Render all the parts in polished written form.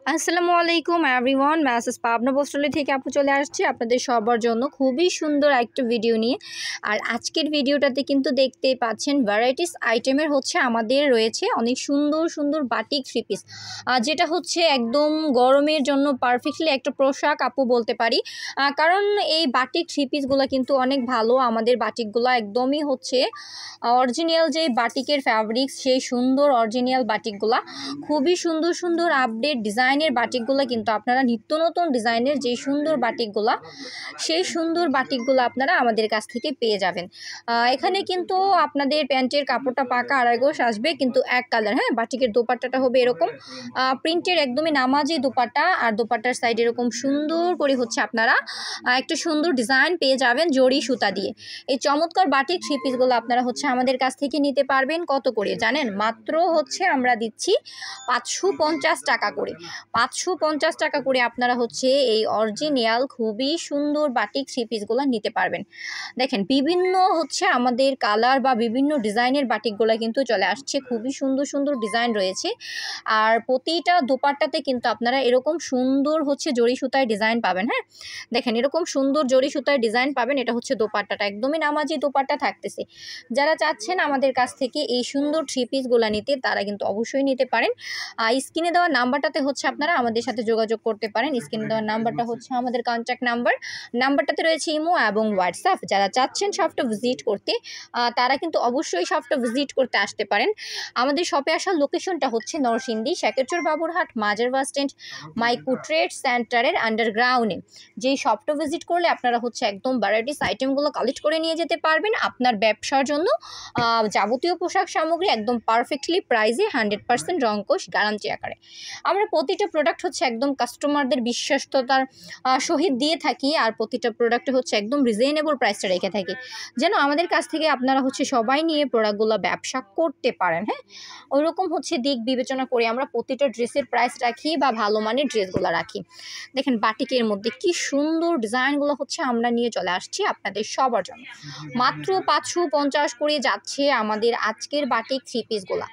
আসসালামু আলাইকুম everyone, message Pabna বস্ত্রালয় থেকে আপু চলে আসছি আপনাদের সবার জন্য খুবই সুন্দর একটা ভিডিও নিয়ে। আর আজকের ভিডিওটাতে কিন্তু দেখতেই পাচ্ছেন ভ্যারাইটিস আইটেমের আমাদের রয়েছে অনেক সুন্দর সুন্দর বাটিক থ্রি পিস, যেটা হচ্ছে একদম গরমের জন্য পারফেক্টলি একটা পোশাক আপু বলতে পারি। কারণ এই বাটিক থ্রি পিসগুলো কিন্তু অনেক ভালো। আমাদের বাটিকগুলো একদমই হচ্ছে অরিজিনাল যে বাটিকের ফ্যাব্রিক্স, সেই সুন্দর অরিজিনাল বাটিকগুলা খুবই সুন্দর সুন্দর আপডেট ডিজাইনের বাটিকগুলো কিন্তু আপনারা নিত্য নতুন ডিজাইনের যে সুন্দর বাটিকগুলো, সেই সুন্দর বাটিকগুলো আপনারা আমাদের কাছ থেকে পেয়ে যাবেন। এখানে কিন্তু আপনাদের প্যান্টের কাপড়টা পাকা আড়াই গজ আসবে, কিন্তু এক কালার। হ্যাঁ, বাটিকের দোপাট্টাটা হবে এরকম প্রিন্টের একদমই নামাজি দোপাট্টা, আর দোপাট্টার সাইড এরকম সুন্দর করে আপনারা একটা সুন্দর ডিজাইন পেয়ে যাবেন জড়ি সুতা দিয়ে। এই চমৎকার বাটিক থ্রি পিসগুলো আপনারা আমাদের কাছ থেকে নিতে পারবেন কত করে জানেন? মাত্র আমরা দিচ্ছি 550 টাকা করে। 550 টাকা করে আপনারা এই অরিজিনাল খুবই সুন্দর বাটিক থ্রি পিসগুলো নিতে পারবেন। দেখেন বিভিন্ন আমাদের কালার বা বিভিন্ন ডিজাইনের বাটিকগুলো কিন্তু চলে আসছে, খুবই সুন্দর সুন্দর ডিজাইন রয়েছে। আর প্রতিটা দোপাট্টাতে কিন্তু আপনারা এরকম সুন্দর জড়ি সুতায় ডিজাইন পাবেন। হ্যাঁ, দেখেন এরকম সুন্দর জড়ি সুতায় ডিজাইন পাবেন। এটা দোপাট্টাটা একদমই নামাজি দোপাট্টা থাকতেছে। যারা চাচ্ছেন আমাদের কাছ থেকে এই সুন্দর থ্রি পিসগুলো নিতে, তারা কিন্তু অবশ্যই নিতে পারেন। স্ক্রিনে দেওয়া নাম্বারটাতে আপনারা আমাদের সাথে যোগাযোগ করতে পারেন। স্ক্রিনে দেওয়া নাম্বারটা আমাদের কন্ট্যাক্ট নাম্বারটাতে রয়েছে ইমো এবং হোয়াটসঅ্যাপ। যারা চাচ্ছেন শপটা ভিজিট করতে, তারা কিন্তু অবশ্যই শপটা ভিজিট করতে আসতে পারেন। আমাদের শপে আসার লোকেশনটা নরসিংদী শেকেরচর বাবুরহাট মাজার বাস স্ট্যান্ড মাইকু ট্রেড সেন্টারের আন্ডারগ্রাউন্ডে। যেই শপটা ভিজিট করলে আপনারা একদম ভ্যারাইটিস আইটেমগুলো কালেক্ট করে নিয়ে যেতে পারবেন আপনার ব্যবসার জন্য। যাবতীয় পোশাক সামগ্রী একদম পারফেক্টলি প্রাইসে 100% রংকশ গ্যারান্টি আকারে। আমরা প্রতিটা প্রোডাক্ট একদম কাস্টমারদের বিশ্বস্ততার সহিত দিয়ে থাকি, আর প্রতিটা প্রোডাক্টে একদম রিজনেবল প্রাইসটা রেখে থাকি, যেন আমাদের কাছ থেকে আপনারা সবাই নিয়ে প্রোডাক্টগুলো ব্যবসা করতে পারেন। হ্যাঁ, ওইরকম দিক বিবেচনা করে আমরা প্রতিটা ড্রেসের প্রাইস রাখি বা ভালো মানের ড্রেসগুলো রাখি। দেখেন বাটিকের মধ্যে কি সুন্দর ডিজাইনগুলো আমরা নিয়ে চলে আসছি আপনাদের সবার জন্য। মাত্র 550 করে যাচ্ছে আমাদের আজকের বাটিক থ্রি পিসগুলো।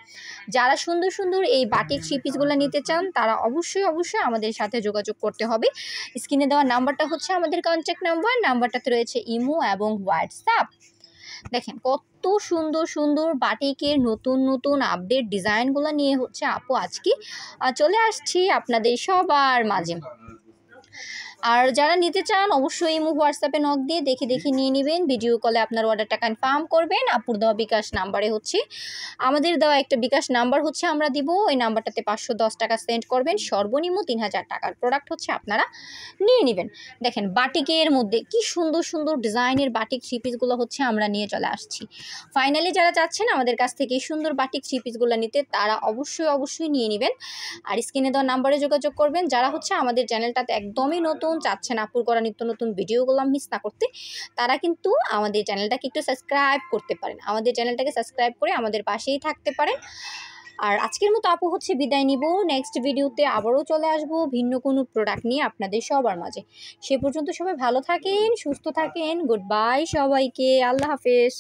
যারা সুন্দর সুন্দর এই বাটিক থ্রি পিসগুলো নিতে চান, তারা অবশ্যই আমাদের সাথে যোগাযোগ করতে হবে। স্ক্রিনে দেওয়া নাম্বারটা আমাদের কন্ট্যাক্ট নাম্বারটাতে রয়েছে ইমো এবং হোয়াটসঅ্যাপ। দেখেন কত সুন্দর সুন্দর বাটিকের নতুন নতুন আপডেট ডিজাইনগুলো নিয়ে আপু আজকে চলে আসছি আপনাদের সবার মাঝে। আর যারা নিতে চান অবশ্যই ইমো হোয়াটসঅ্যাপে নক দিয়ে দেখে নিয়ে নেবেন। ভিডিও কলে আপনার অর্ডারটা কনফার্ম করবেন। আপুর দেওয়া বিকাশ নাম্বারে আমাদের দেওয়া একটা বিকাশ নাম্বার আমরা দিব। ওই নাম্বারটাতে 510 টাকা সেন্ড করবেন। সর্বনিম্ন 3000 টাকার প্রোডাক্ট আপনারা নিয়ে নেবেন। দেখেন বাটিকের মধ্যে কি সুন্দর সুন্দর ডিজাইনের বাটিক থ্রি পিসগুলো আমরা নিয়ে চলে আসছি। ফাইনালি যারা চাচ্ছেন আমাদের কাছ থেকে এই সুন্দর বাটিক থ্রি পিসগুলো নিতে, তারা অবশ্যই নিয়ে নেবেন। আর স্ক্রিনে দেওয়া নাম্বারে যোগাযোগ করবেন। যারা আমাদের চ্যানেলটাতে একদমই নতুন, চাচ্ছেন আপুর করা নিত্য নতুন ভিডিওগুলো মিস না করতে, তারা কিন্তু আমাদের চ্যানেলটাকে একটু সাবস্ক্রাইব করতে পারেন। আমাদের চ্যানেলটাকে সাবস্ক্রাইব করে আমাদের পাশেই থাকতে পারেন। আর আজকের মতো আপু বিদায় নিব। নেক্সট ভিডিওতে আবারও চলে আসব ভিন্ন কোনো প্রোডাক্ট নিয়ে আপনাদের সবার মাঝে। সে পর্যন্ত সবাই ভালো থাকেন, সুস্থ থাকেন। গুড বাই সবাইকে, আল্লাহ হাফেজ।